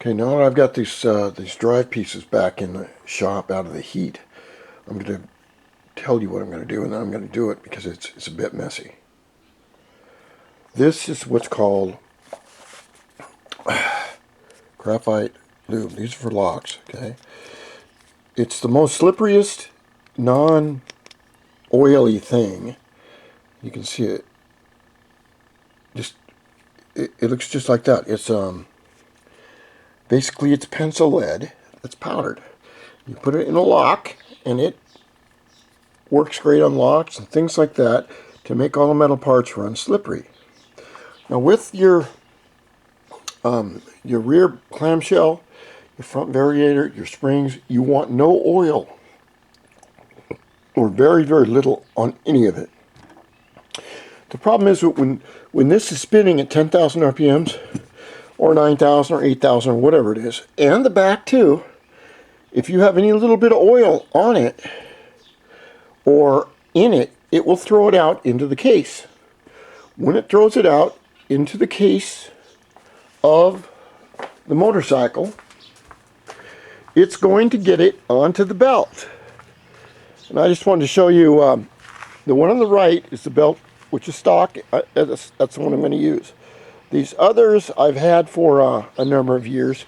Okay, now that I've got these drive pieces back in the shop out of the heat, I'm going to tell you what I'm going to do, and then I'm going to do it because it's a bit messy. This is what's called graphite lube. These are for locks, okay? It's the most slipperiest, non-oily thing. You can see it. It looks just like that. It's basically it's pencil lead that's powdered. You put it in a lock, and it works great on locks and things like that to make all the metal parts run slippery. Now with your rear clamshell, your front variator, your springs, you want no oil or very, very little on any of it. The problem is that when this is spinning at 10,000 RPMs or 9,000 or 8,000 or whatever it is, and the back too, if you have any little bit of oil on it or in it, it will throw it out into the case. When it throws it out into the case of the motorcycle, it's going to get it onto the belt. And I just wanted to show you, the one on the right is the belt, which is stock. That's the one I'm going to use. These others I've had for a number of years.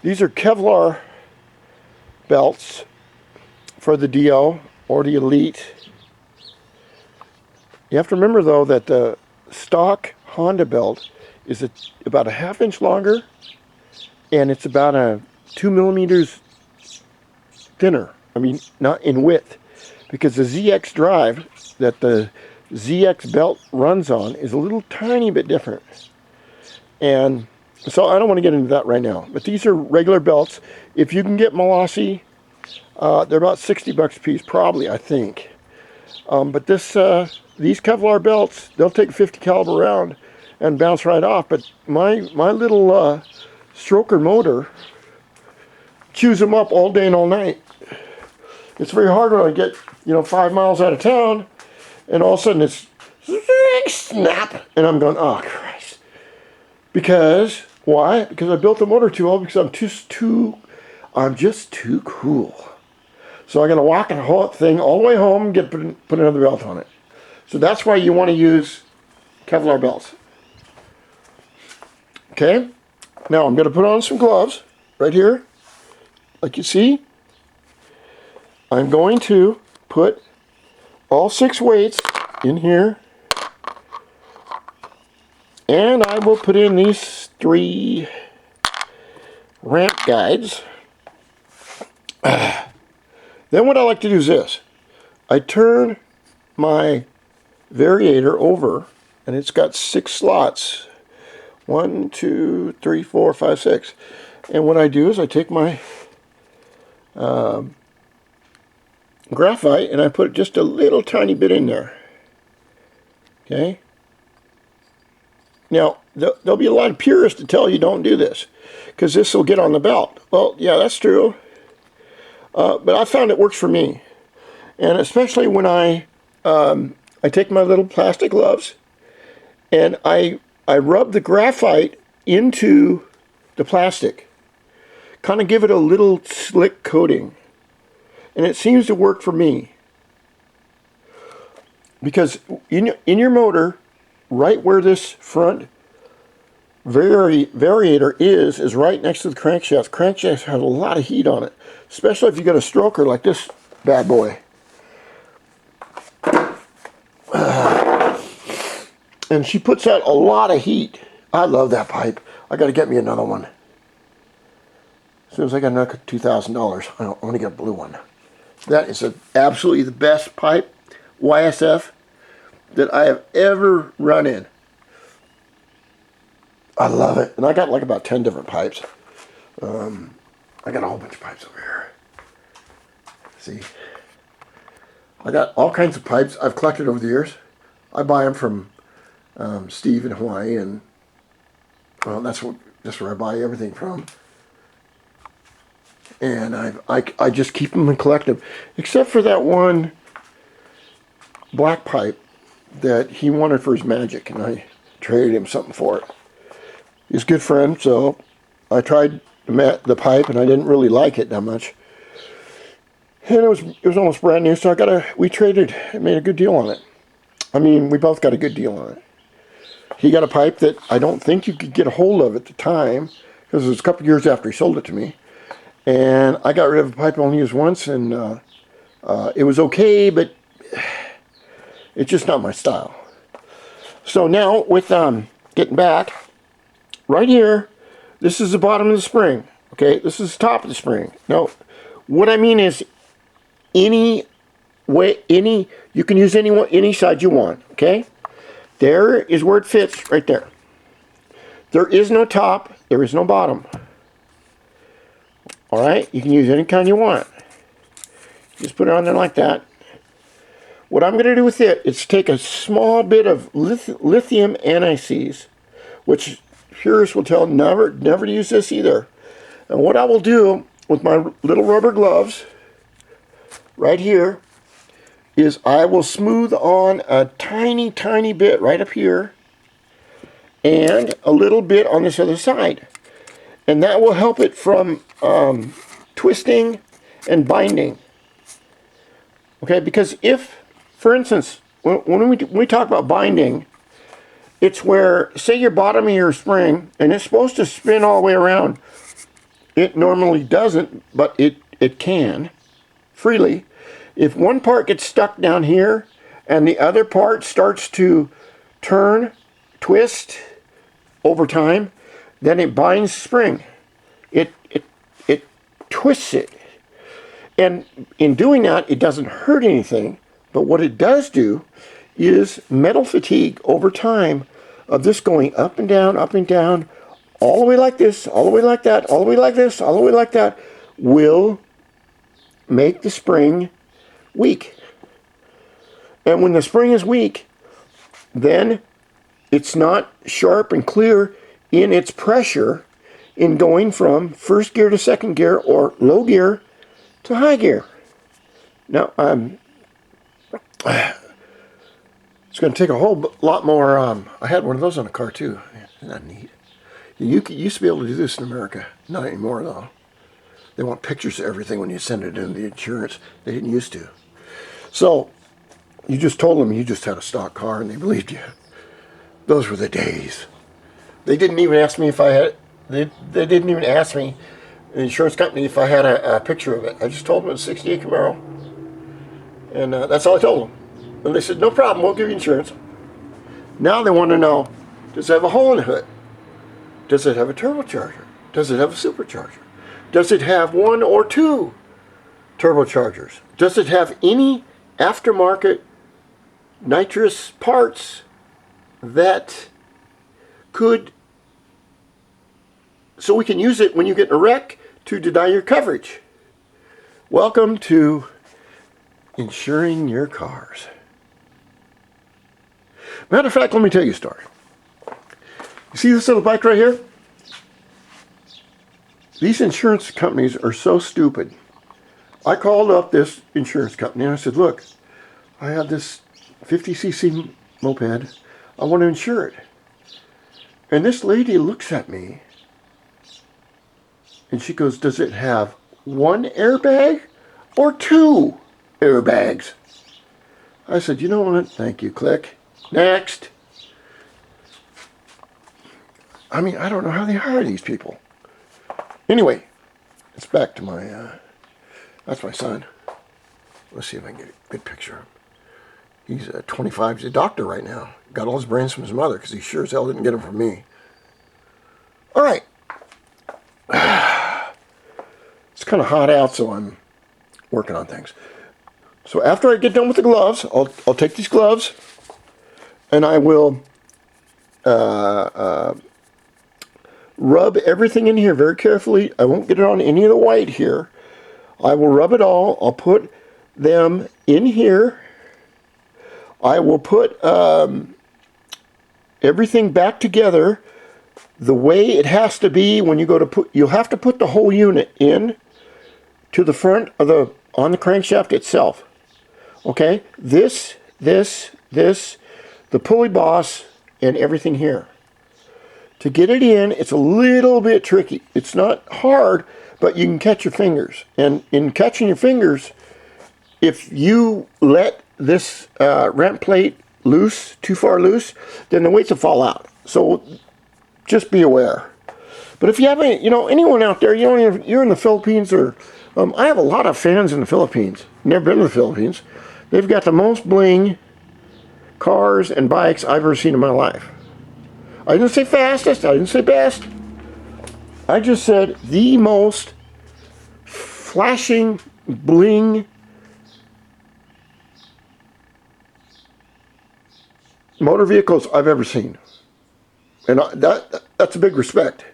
These are Kevlar belts for the DO or the Elite. You have to remember though that the stock Honda belt is about a ½ inch longer, and it's about a 2 millimeters thinner. I mean, not in width, because the ZX drive that the ZX belt runs on is a little tiny bit different. And so I don't want to get into that right now, but these are regular belts. If you can get Molossi, they're about 60 bucks a piece, probably, I think. But these Kevlar belts, they'll take a 50 caliber round and bounce right off. But my little stroker motor chews them up all day and all night. It's very hard when I get 5 miles out of town, and all of a sudden it's snap, and I'm going, oh Christ. Because why? Because I built the motor too old, because I'm just too cool. So I got to walk the whole thing all the way home and put another belt on it. So that's why you want to use Kevlar belts. Okay, now I'm going to put on some gloves right here, like you see. I'm going to put all 6 weights in here, and I will put in these 3 ramp guides. Then what I like to do is this. I turn my variator over, and it's got 6 slots. 1, 2, 3, 4, 5, 6. And what I do is I take my graphite and I put just a little tiny bit in there. Okay? Now, there'll be a lot of purists to tell you don't do this, because this will get on the belt. Well, yeah, that's true. But I found it works for me. And especially when I take my little plastic gloves and I rub the graphite into the plastic, kind of give it a little slick coating. And it seems to work for me. Because in your motor, right where this front variator is right next to the crankshaft. Crankshaft has a lot of heat on it, especially if you got a stroker like this bad boy. And she puts out a lot of heat. I love that pipe. I got to get me another one. As soon as I got another $2,000, I want to get a blue one. That is absolutely the best pipe, YSF, that I have ever run in. I love it. And I got like about 10 different pipes. I got a whole bunch of pipes over here. See? I got all kinds of pipes I've collected over the years. I buy them from Steve in Hawaii, and well, that's where I buy everything from. And I just keep them and collect them, except for that one black pipe that he wanted for his Magic, and I traded him something for it. He's a good friend, so I tried the pipe, and I didn't really like it that much. And it was almost brand new, so we traded and made a good deal on it. I mean, we both got a good deal on it. He got a pipe that I don't think you could get a hold of at the time, because it was a couple years after he sold it to me. And I got rid of a pipe I only used once, and it was okay, but it's just not my style. So now, with getting back, right here, this is the bottom of the spring. Okay, this is the top of the spring. Now, what I mean is, you can use any side you want. Okay, there is where it fits, right there. There is no top, there is no bottom. All right, you can use any kind you want. Just put it on there like that. What I'm going to do with it is take a small bit of lithium anti-seize, which purists will tell never to use this either. And what I will do with my little rubber gloves right here is I will smooth on a tiny bit right up here and a little bit on this other side. And that will help it from twisting and binding. Okay, because if, for instance, when we talk about binding, it's where, say your bottom of your spring, and it's supposed to spin all the way around. It normally doesn't, but it can, freely. If one part gets stuck down here, and the other part starts to twist over time, then it binds the spring. It twists it. And in doing that, it doesn't hurt anything, but what it does do is metal fatigue over time of this going up and down, all the way like this, all the way like that, all the way like this, all the way like that, will make the spring weak. And when the spring is weak, then it's not sharp and clear in its pressure in going from first gear to second gear or low gear to high gear. Now, it's going to take a whole lot more. I had one of those on a car too. Isn't that neat? You used to be able to do this in America. Not anymore though. They want pictures of everything when you send it in the insurance. They didn't used to. So you just told them you just had a stock car and they believed you. Those were the days. They didn't even ask me if I had. They didn't even ask me, the insurance company, if I had a picture of it. I just told them it was a '68 Camaro, and that's all I told them. And they said, no problem, we'll give you insurance. Now they want to know, does it have a hole in the hood? Does it have a turbocharger? Does it have a supercharger? Does it have one or two turbochargers? Does it have any aftermarket nitrous parts that could, so we can use it when you get in a wreck to deny your coverage? Welcome to insuring your cars. Matter of fact, let me tell you a story. You see this little bike right here? These insurance companies are so stupid. I called up this insurance company and I said, look, I have this 50cc moped. I want to insure it. And this lady looks at me and she goes, does it have one airbag or two airbags? I said, you know what? Thank you. Click. Next. I mean, I don't know how they hire these people. Anyway, it's back to my, that's my son. Let's see if I can get a good picture of him. He's 25. He's a doctor right now. Got all his brains from his mother because he sure as hell didn't get them from me. All right. It's kind of hot out, so I'm working on things. So after I get done with the gloves, I'll take these gloves and I will rub everything in here very carefully. I won't get it on any of the white here. I will rub it all. I'll put them in here. I will put everything back together the way it has to be when you go to put. You'll have to put the whole unit in to the front of on the crankshaft itself. Okay, this, the pulley boss, and everything here. To get it in, it's a little bit tricky. It's not hard, but you can catch your fingers. And in catching your fingers, if you let this ramp plate loose, too far loose, then the weights will fall out. So just be aware. But if you have any, anyone out there, you're in the Philippines, or I have a lot of fans in the Philippines. Never been to the Philippines. They've got the most bling cars and bikes I've ever seen in my life. I didn't say fastest, I didn't say best. I just said the most flashing, bling motor vehicles I've ever seen. And that's a big respect,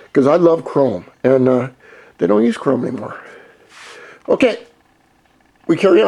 because I love chrome, and they don't use chrome anymore. Okay, we carry on.